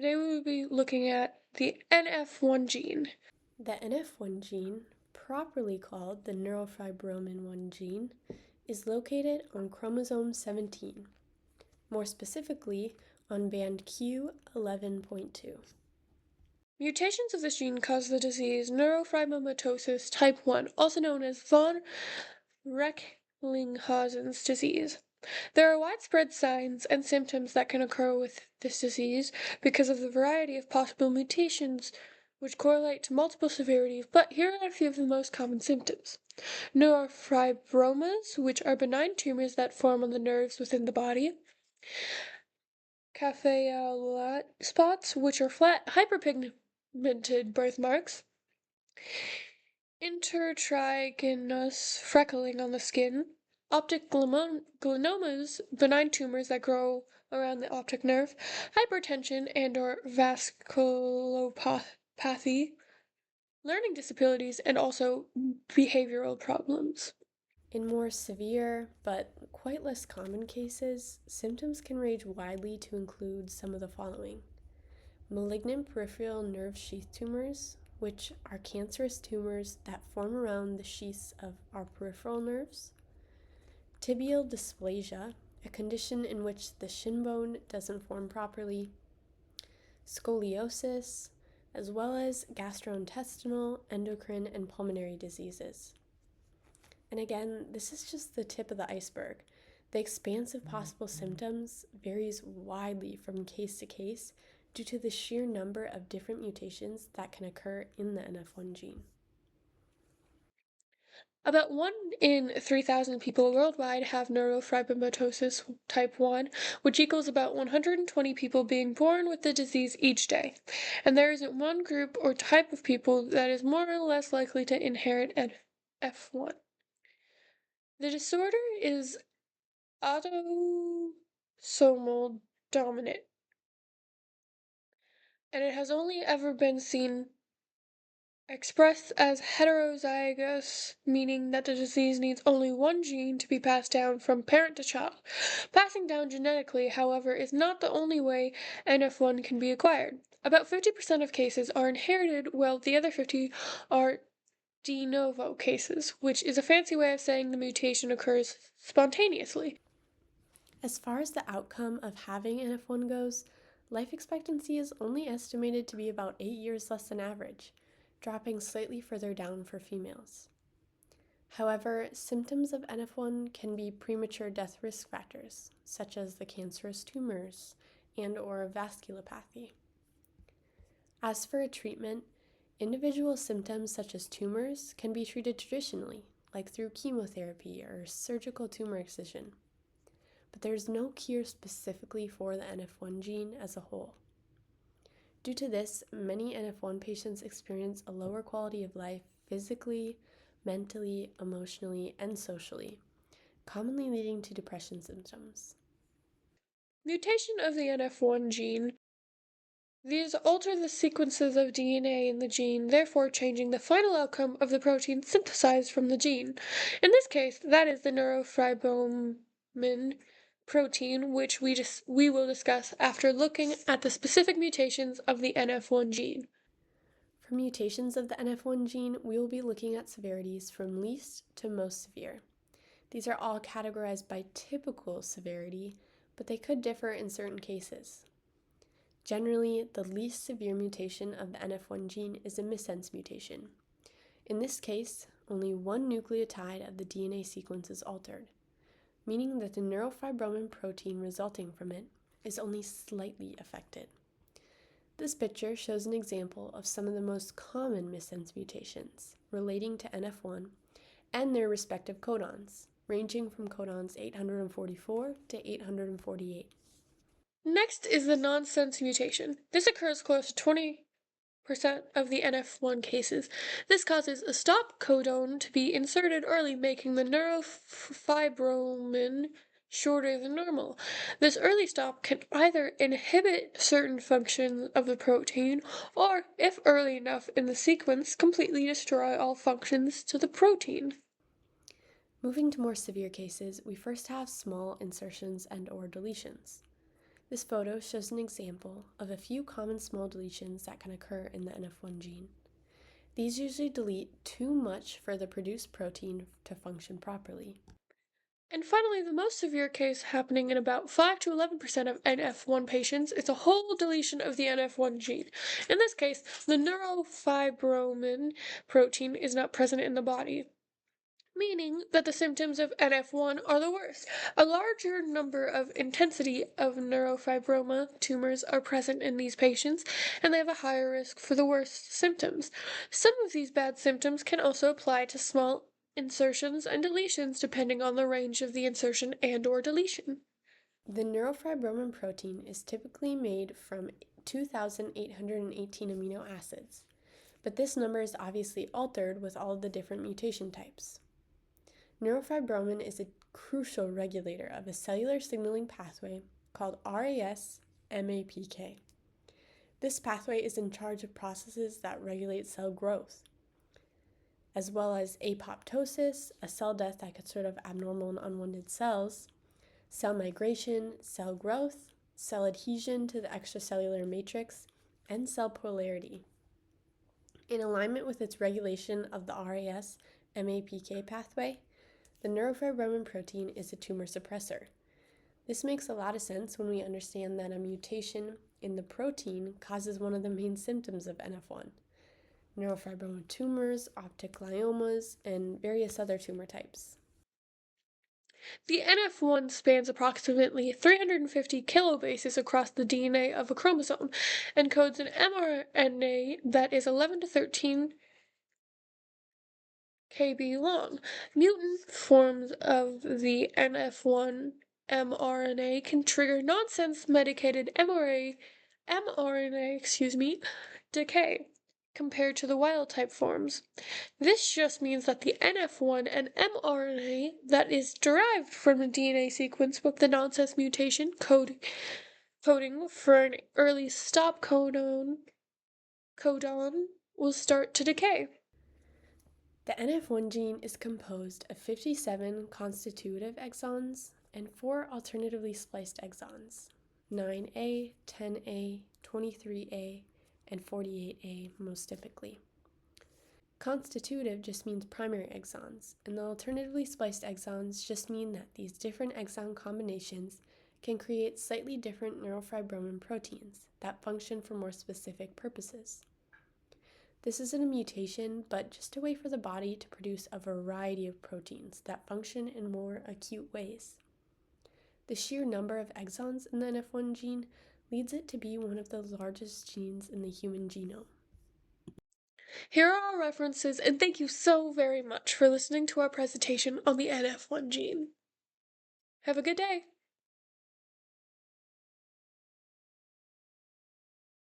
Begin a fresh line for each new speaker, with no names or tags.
Today we will be looking at the NF1 gene.
The NF1 gene, properly called the neurofibromin 1 gene, is located on chromosome 17, more specifically on band Q11.2.
Mutations of this gene cause the disease neurofibromatosis type 1, also known as von Recklinghausen's disease. There are widespread signs and symptoms that can occur with this disease because of the variety of possible mutations which correlate to multiple severities, but here are a few of the most common symptoms. Neurofibromas, which are benign tumors that form on the nerves within the body. Caféolate spots, which are flat, hyperpigmented birthmarks. Intertriginous freckling on the skin. Optic gliomas, benign tumors that grow around the optic nerve. Hypertension and or vasculopathy. Learning disabilities and also behavioral problems.
In more severe, but quite less common cases, symptoms can range widely to include some of the following: malignant peripheral nerve sheath tumors, which are cancerous tumors that form around the sheaths of our peripheral nerves; tibial dysplasia, a condition in which the shin bone doesn't form properly; scoliosis, as well as gastrointestinal, endocrine, and pulmonary diseases. And again, this is just the tip of the iceberg. The expanse of possible symptoms varies widely from case to case due to the sheer number of different mutations that can occur in the NF1 gene.
About 1 in 3,000 people worldwide have neurofibromatosis type 1, which equals about 120 people being born with the disease each day. And there isn't one group or type of people that is more or less likely to inherit NF1. The disorder is autosomal dominant, and it has only ever been seen expressed as heterozygous, meaning that the disease needs only one gene to be passed down from parent to child. Passing down genetically, however, is not the only way NF1 can be acquired. About 50% of cases are inherited, while the other 50 are de novo cases, which is a fancy way of saying the mutation occurs spontaneously.
As far as the outcome of having NF1 goes, life expectancy is only estimated to be about 8 years less than average, dropping slightly further down for females. However, symptoms of NF1 can be premature death risk factors, such as the cancerous tumors and or vasculopathy. As for a treatment, individual symptoms such as tumors can be treated traditionally, like through chemotherapy or surgical tumor excision. But there's no cure specifically for the NF1 gene as a whole. Due to this, many NF1 patients experience a lower quality of life physically, mentally, emotionally, and socially, commonly leading to depression symptoms.
Mutation of the NF1 gene. These alter the sequences of DNA in the gene, therefore changing the final outcome of the protein synthesized from the gene. In this case, that is the neurofibromin protein, which we will discuss after looking at the specific mutations of the NF1 gene.
For mutations of the NF1 gene, we will be looking at severities from least to most severe. These are all categorized by typical severity, but they could differ in certain cases. Generally, the least severe mutation of the NF1 gene is a missense mutation. In this case, only one nucleotide of the DNA sequence is altered, meaning that the neurofibromin protein resulting from it is only slightly affected. This picture shows an example of some of the most common missense mutations relating to NF1 and their respective codons, ranging from codons 844 to 848.
Next is the nonsense mutation. This occurs close to 20% of the NF1 cases. This causes a stop codon to be inserted early, making the neurofibromin shorter than normal. This early stop can either inhibit certain functions of the protein, or, if early enough in the sequence, completely destroy all functions to the protein.
Moving to more severe cases, we first have small insertions and or deletions. This photo shows an example of a few common small deletions that can occur in the NF1 gene. These usually delete too much for the produced protein to function properly.
And finally, the most severe case happening in about 5 to 11% of NF1 patients is a whole deletion of the NF1 gene. In this case, the neurofibromin protein is not present in the body, meaning that the symptoms of NF1 are the worst. A larger number of intensity of neurofibroma tumors are present in these patients, and they have a higher risk for the worst symptoms. Some of these bad symptoms can also apply to small insertions and deletions depending on the range of the insertion and or deletion.
The neurofibromin protein is typically made from 2,818 amino acids, but this number is obviously altered with all of the different mutation types. Neurofibromin is a crucial regulator of a cellular signaling pathway called RAS-MAPK. This pathway is in charge of processes that regulate cell growth, as well as apoptosis, a cell death that gets rid of abnormal and unwanted cells, cell migration, cell growth, cell adhesion to the extracellular matrix, and cell polarity. In alignment with its regulation of the RAS-MAPK pathway, the neurofibromin protein is a tumor suppressor. This makes a lot of sense when we understand that a mutation in the protein causes one of the main symptoms of NF1, neurofibroma tumors, optic gliomas, and various other tumor types.
The NF1 spans approximately 350 kilobases across the DNA of a chromosome and codes an mRNA that is 11 to 13 kb long. Mutant forms of the NF1 mRNA can trigger nonsense medicated mRNA decay compared to the wild type forms. This just means that the NF1 and mRNA that is derived from the DNA sequence with the nonsense mutation coding for an early stop codon will start to decay.
The NF1 gene is composed of 57 constitutive exons and 4 alternatively spliced exons, 9A, 10A, 23A, and 48A most typically. Constitutive just means primary exons, and the alternatively spliced exons just mean that these different exon combinations can create slightly different neurofibromin proteins that function for more specific purposes. This isn't a mutation, but just a way for the body to produce a variety of proteins that function in more acute ways. The sheer number of exons in the NF1 gene leads it to be one of the largest genes in the human genome.
Here are our references, and thank you so very much for listening to our presentation on the NF1 gene. Have a good day!